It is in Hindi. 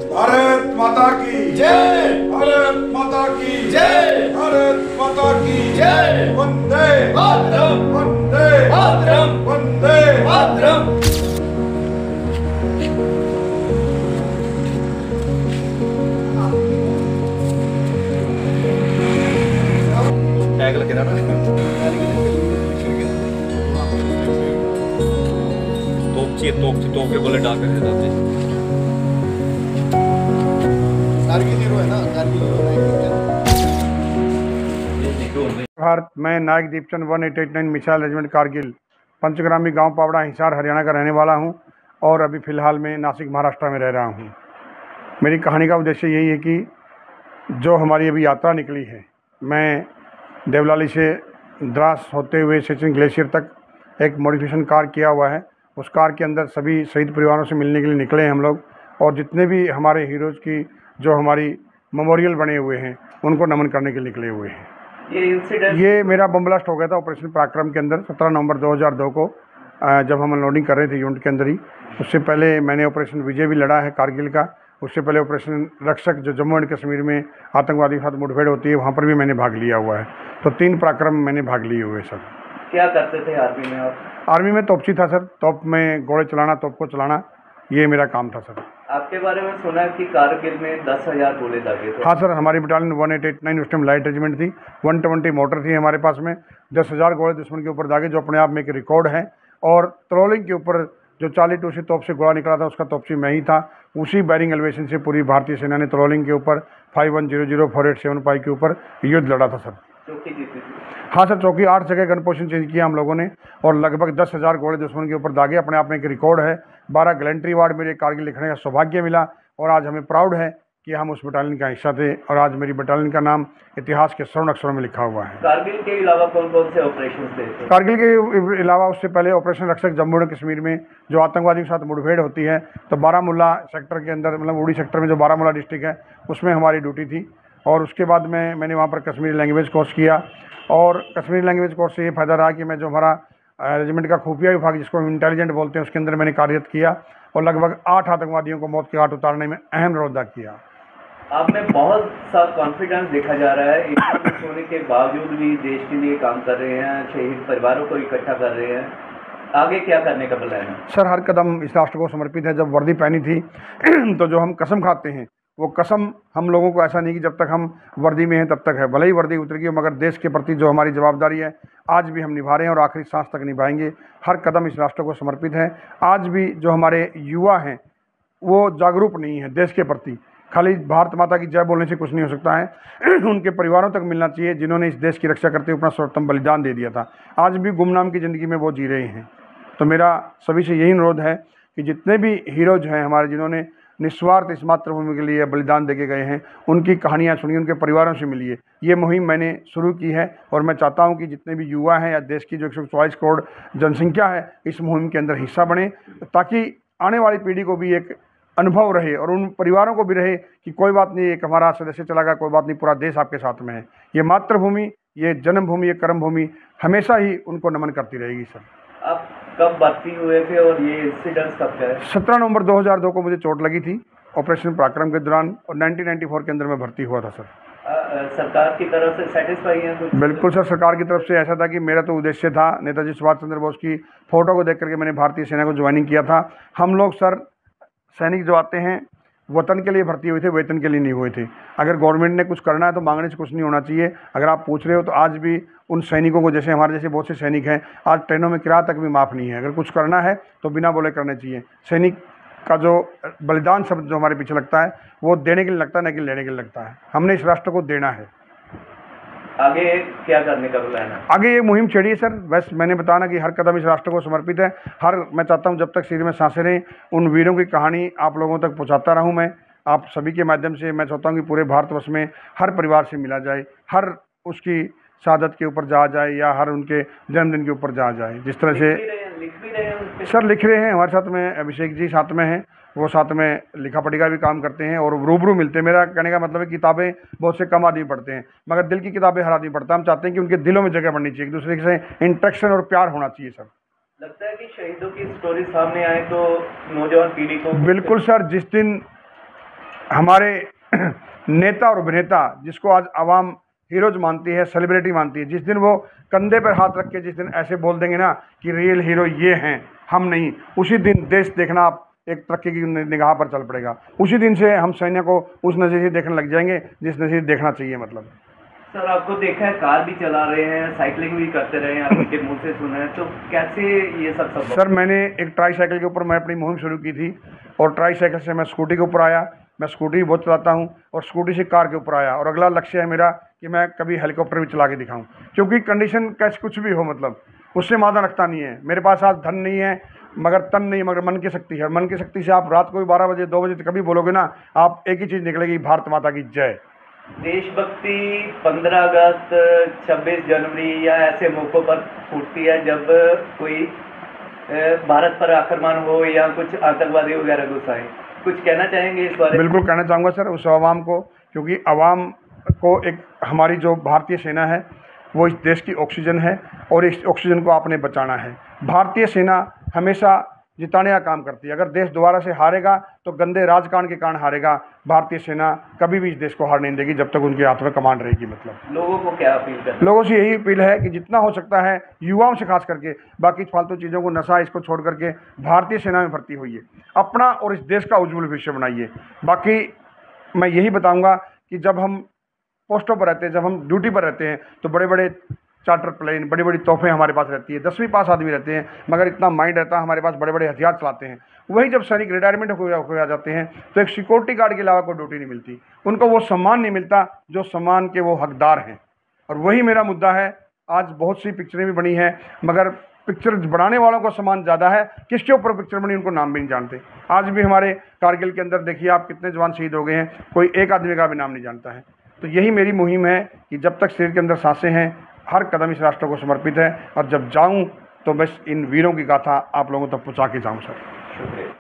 भारत माता की जय, भारत माता की जय, भारत माता की जय। वंदे मातरम, वंदे मातरम, वंदे मातरम। टैग लगे ना तोप के बोले डाल कर भारत, मैं नायक दीपचंद 1889 मिसाइल रेजिमेंट कारगिल पंचग्रामी गांव पावड़ा हिसार हरियाणा का रहने वाला हूं और अभी फ़िलहाल मैं नासिक महाराष्ट्र में रह रहा हूं। मेरी कहानी का उद्देश्य यही है कि जो हमारी अभी यात्रा निकली है, मैं देवलाली से द्रास होते हुए सचिन ग्लेशियर तक एक मॉडिफिकेशन कार किया हुआ है। उस कार के अंदर सभी शहीद परिवारों से मिलने के लिए निकले हैं हम लोग, और जितने भी हमारे हीरोज़ की जो हमारी मेमोरियल बने हुए हैं उनको नमन करने के लिए निकले हुए हैं। ये मेरा बम ब्लास्ट हो गया था ऑपरेशन पराक्रम के अंदर 17 नवंबर 2002 को, जब हम अनलोडिंग कर रहे थे यूनिट के अंदर ही। उससे पहले मैंने ऑपरेशन विजय भी लड़ा है कारगिल का। उससे पहले ऑपरेशन रक्षक जो जम्मू एंड कश्मीर में आतंकवादियों के साथ मुठभेड़ होती है, वहाँ पर भी मैंने भाग लिया हुआ है। तो 3 पराक्रम मैंने भाग लिए हुए सर। क्या करते थे आर्मी में आप? आर्मी में तोपची था सर। तोप में गोले चलाना, तोप को चलाना, ये मेरा काम था सर। आपके बारे में सुना कि कारगिल में 10,000 गोले दागे थे। हाँ सर, हमारी बटालियन 1889 उस टाइम लाइट रेजिमेंट थी। 120 मोटर थी हमारे पास में। 10,000 गोले दुश्मन के ऊपर दागे, जो अपने आप में एक रिकॉर्ड है। और ट्रोलिंग के ऊपर जो 42 से तोप से गोला निकला था, उसका तोपची मैं ही था। उसी बैरिंग एलिवेशन से पूरी भारतीय सेना ने ट्रोलिंग के ऊपर 5100-4875 के ऊपर युद्ध लड़ा था सर। चौकी जीती थी? हाँ सर, चौकी 8 जगह गन पोजीशन चेंज किया हम लोगों ने, और लगभग 10,000 गोले दुश्मन के ऊपर दागे। अपने आप में एक रिकॉर्ड है। 12 गैलेंट्री अवार्ड मेरे कारगिल लिखने का सौभाग्य मिला, और आज हमें प्राउड है कि हम उस बटालियन का हिस्सा थे, और आज मेरी बटालियन का नाम इतिहास के स्वर्ण अक्षरों में लिखा हुआ है। कारगिल के अलावा कौन कौन से ऑपरेशन थे? कारगिल के अलावा उससे पहले ऑपरेशन रक्षक जम्मू एंड कश्मीर में जो आतंकवादियों के साथ मुठभेड़ होती है, तो बारामूला सेक्टर के अंदर, मतलब उड़ी सेक्टर में जो बारामूला डिस्ट्रिक्ट है, उसमें हमारी ड्यूटी थी। और उसके बाद में मैंने वहाँ पर कश्मीरी लैंग्वेज कोर्स किया, और कश्मीरी लैंग्वेज कोर्स से ये फ़ायदा रहा कि मैं जो हमारा रेजिमेंट का खुफिया विभाग, जिसको हम इंटेलिजेंट बोलते हैं, उसके अंदर मैंने कार्यरत किया, और लगभग 8 आतंकवादियों को मौत के घाट उतारने में अहम रोल अदा किया। आप में बहुत सा कॉन्फिडेंस देखा जा रहा है। इतना कुछ होने के बावजूद भी देश के लिए काम कर रहे हैं, शहीद परिवारों को इकट्ठा कर रहे हैं। आगे क्या करने का प्लान है? सर, हर कदम इस राष्ट्र को समर्पित है। जब वर्दी पहनी थी तो जो हम कसम खाते हैं, वो कसम हम लोगों को ऐसा नहीं कि जब तक हम वर्दी में हैं तब तक है। भले ही वर्दी उतरेगी, मगर देश के प्रति जो हमारी जवाबदारी है आज भी हम निभा रहे हैं, और आखिरी सांस तक निभाएंगे। हर कदम इस राष्ट्र को समर्पित है। आज भी जो हमारे युवा हैं वो जागरूक नहीं है देश के प्रति। खाली भारत माता की जय बोलने से कुछ नहीं हो सकता है। उनके परिवारों तक मिलना चाहिए जिन्होंने इस देश की रक्षा करते हुए अपना सर्वोत्तम बलिदान दे दिया था। आज भी गुमनाम की ज़िंदगी में वो जी रहे हैं। तो मेरा सभी से यही अनुरोध है कि जितने भी हीरोज हैं हमारे, जिन्होंने निस्वार्थ इस मातृभूमि के लिए बलिदान देके गए हैं, उनकी कहानियाँ सुनिए, उनके परिवारों से मिलिए। ये मुहिम मैंने शुरू की है, और मैं चाहता हूँ कि जितने भी युवा हैं या देश की जो 144 करोड़ जनसंख्या है, इस मुहिम के अंदर हिस्सा बने, ताकि आने वाली पीढ़ी को भी एक अनुभव रहे, और उन परिवारों को भी रहे कि कोई बात नहीं, एक हमारा सदस्य चला गया, कोई बात नहीं, पूरा देश आपके साथ में है। ये मातृभूमि, ये जन्मभूमि, ये कर्मभूमि हमेशा ही उनको नमन करती रहेगी सर। आप कब भर्ती हुए थे और ये इंसिडेंट कब का है? 17 नवंबर 2002 को मुझे चोट लगी थी ऑपरेशन पराक्रम के दौरान, और 1994 के अंदर मैं भर्ती हुआ था सर। सरकार की तरफ से सेटिस्फाई है कुछ? बिल्कुल सर, सरकार की तरफ से ऐसा था कि मेरा तो उद्देश्य था, नेताजी सुभाष चंद्र बोस की फ़ोटो को देख करके मैंने भारतीय सेना को ज्वाइनिंग किया था। हम लोग सर, सैनिक जो आते हैं वतन के लिए भर्ती हुए थे, वेतन के लिए नहीं हुए थे। अगर गवर्नमेंट ने कुछ करना है तो मांगने से कुछ नहीं होना चाहिए। अगर आप पूछ रहे हो तो आज भी उन सैनिकों को, जैसे हमारे जैसे बहुत से सैनिक हैं, आज ट्रेनों में किराया तक भी माफ़ नहीं है। अगर कुछ करना है तो बिना बोले करना चाहिए। सैनिक का जो बलिदान शब्द जो हमारे पीछे लगता है, वो देने के लिए लगता है, न कि लेने के लिए लगता है। हमने इस राष्ट्र को देना है। आगे क्या करने का प्लान है? आगे ये मुहिम छेड़ी है सर। बस मैंने बताना कि हर कदम इस राष्ट्र को समर्पित है। मैं चाहता हूँ जब तक शरीर में सांसें रहें, उन वीरों की कहानी आप लोगों तक पहुँचाता रहूँ। मैं आप सभी के माध्यम से मैं चाहता हूँ कि पूरे भारतवर्ष में हर परिवार से मिला जाए, हर उसकी शहादत के ऊपर जाया जाए, या हर उनके जन्मदिन के ऊपर जाया जाए। जिस तरह से लिख भी रहे हैं सर, लिख रहे हैं हमारे साथ में, अभिषेक जी साथ में हैं, वो साथ में लिखा पढ़ी का भी काम करते हैं, और रूबरू मिलते हैं। मेरा कहने का मतलब है किताबें बहुत से कम आदमी पढ़ते हैं, मगर दिल की किताबें हर आदमी पढ़ता है। हम चाहते हैं कि उनके दिलों में जगह बननी चाहिए, एक दूसरे से इंटरेक्शन और प्यार होना चाहिए सर। लगता है कि शहीदों की स्टोरी सामने आए तो नौजवान पीढ़ी को बिल्कुल सर, जिस दिन हमारे नेता और अभिनेता जिसको आज आवाम हीरोज मानती है, सेलिब्रिटी मानती है, जिस दिन वो कंधे पर हाथ रख के जिस दिन ऐसे बोल देंगे ना कि रियल हीरो ये हैं, हम नहीं, उसी दिन देश देखना आप एक तरक्की की निगाह पर चल पड़ेगा। उसी दिन से हम सैन्य को उस नज़रिए से देखने लग जाएंगे जिस नज़रिए से देखना चाहिए। मतलब सर, आपको देखा है कार भी चला रहे हैं, साइकिलिंग भी करते रहे हैं, आपके मुंह से सुना है, तो कैसे ये सब संभव? सर, मैंने एक ट्राई साइकिल के ऊपर मैं अपनी मुहिम शुरू की थी और ट्राई साइकिल से मैं स्कूटी के ऊपर आया। मैं स्कूटी बहुत चलाता हूं और स्कूटी से कार के ऊपर आया, और अगला लक्ष्य है मेरा कि मैं कभी हेलीकॉप्टर भी चला के दिखाऊं, क्योंकि कंडीशन कैसे कुछ भी हो, मतलब उससे मादा रखता नहीं है। मेरे पास आज धन नहीं है मगर तन नहीं, मगर मन की शक्ति है। मन की शक्ति से आप रात को भी 12 बजे 2 बजे तक कभी बोलोगे ना, आप एक ही चीज़ निकलेगी, भारत माता की जय। देशभक्ति 15 अगस्त, 26 जनवरी या ऐसे मौक़ों पर फूटती है जब कोई भारत पर आक्रमण हो या कुछ आतंकवादी वगैरह घुस आए। कुछ कहना चाहेंगे इस बारे में? बिल्कुल कहना चाहूँगा सर, उस आवाम को, क्योंकि आवाम को एक हमारी जो भारतीय सेना है वो इस देश की ऑक्सीजन है और इस ऑक्सीजन को आपने बचाना है। भारतीय सेना हमेशा जिताने का काम करती है। अगर देश दोबारा से हारेगा तो गंदे राजकारण के कारण हारेगा। भारतीय सेना कभी भी इस देश को हार नहीं देगी जब तक उनके हाथ में कमांड रहेगी। मतलब लोगों को क्या अपील करना? लोगों से यही अपील है कि जितना हो सकता है युवाओं से खास करके, बाकी फालतू चीज़ों को, नशा इसको छोड़ करके भारतीय सेना में भर्ती होइए, अपना और इस देश का उज्जवल भविष्य बनाइए। बाकी मैं यही बताऊंगा कि जब हम पोस्टों पर रहते हैं, जब हम ड्यूटी पर रहते हैं, तो बड़े बड़े चार्टर प्लेन, बड़ी बड़ी तोहफें हमारे पास रहती है, 10वीं पास आदमी रहते हैं, मगर इतना माइंड रहता है हमारे पास, बड़े बड़े हथियार चलाते हैं। वही जब सैनिक रिटायरमेंट हो जाते हैं तो एक सिक्योरिटी गार्ड के अलावा कोई ड्यूटी नहीं मिलती, उनको वो सम्मान नहीं मिलता जो सम्मान के वो हकदार हैं। और वही मेरा मुद्दा है। आज बहुत सी पिक्चरें भी बनी हैं, मगर पिक्चर बनाने वालों को सम्मान ज़्यादा है, किसके ऊपर पिक्चर बनी उनको नाम भी नहीं जानते। आज भी हमारे कारगिल के अंदर देखिए आप, कितने जवान शहीद हो गए हैं, कोई एक आदमी का भी नाम नहीं जानता है। तो यही मेरी मुहिम है कि जब तक शरीर के अंदर सांसें हैं, हर कदम इस राष्ट्र को समर्पित है, और जब जाऊं तो बस इन वीरों की गाथा आप लोगों तक पहुंचा के जाऊं सर।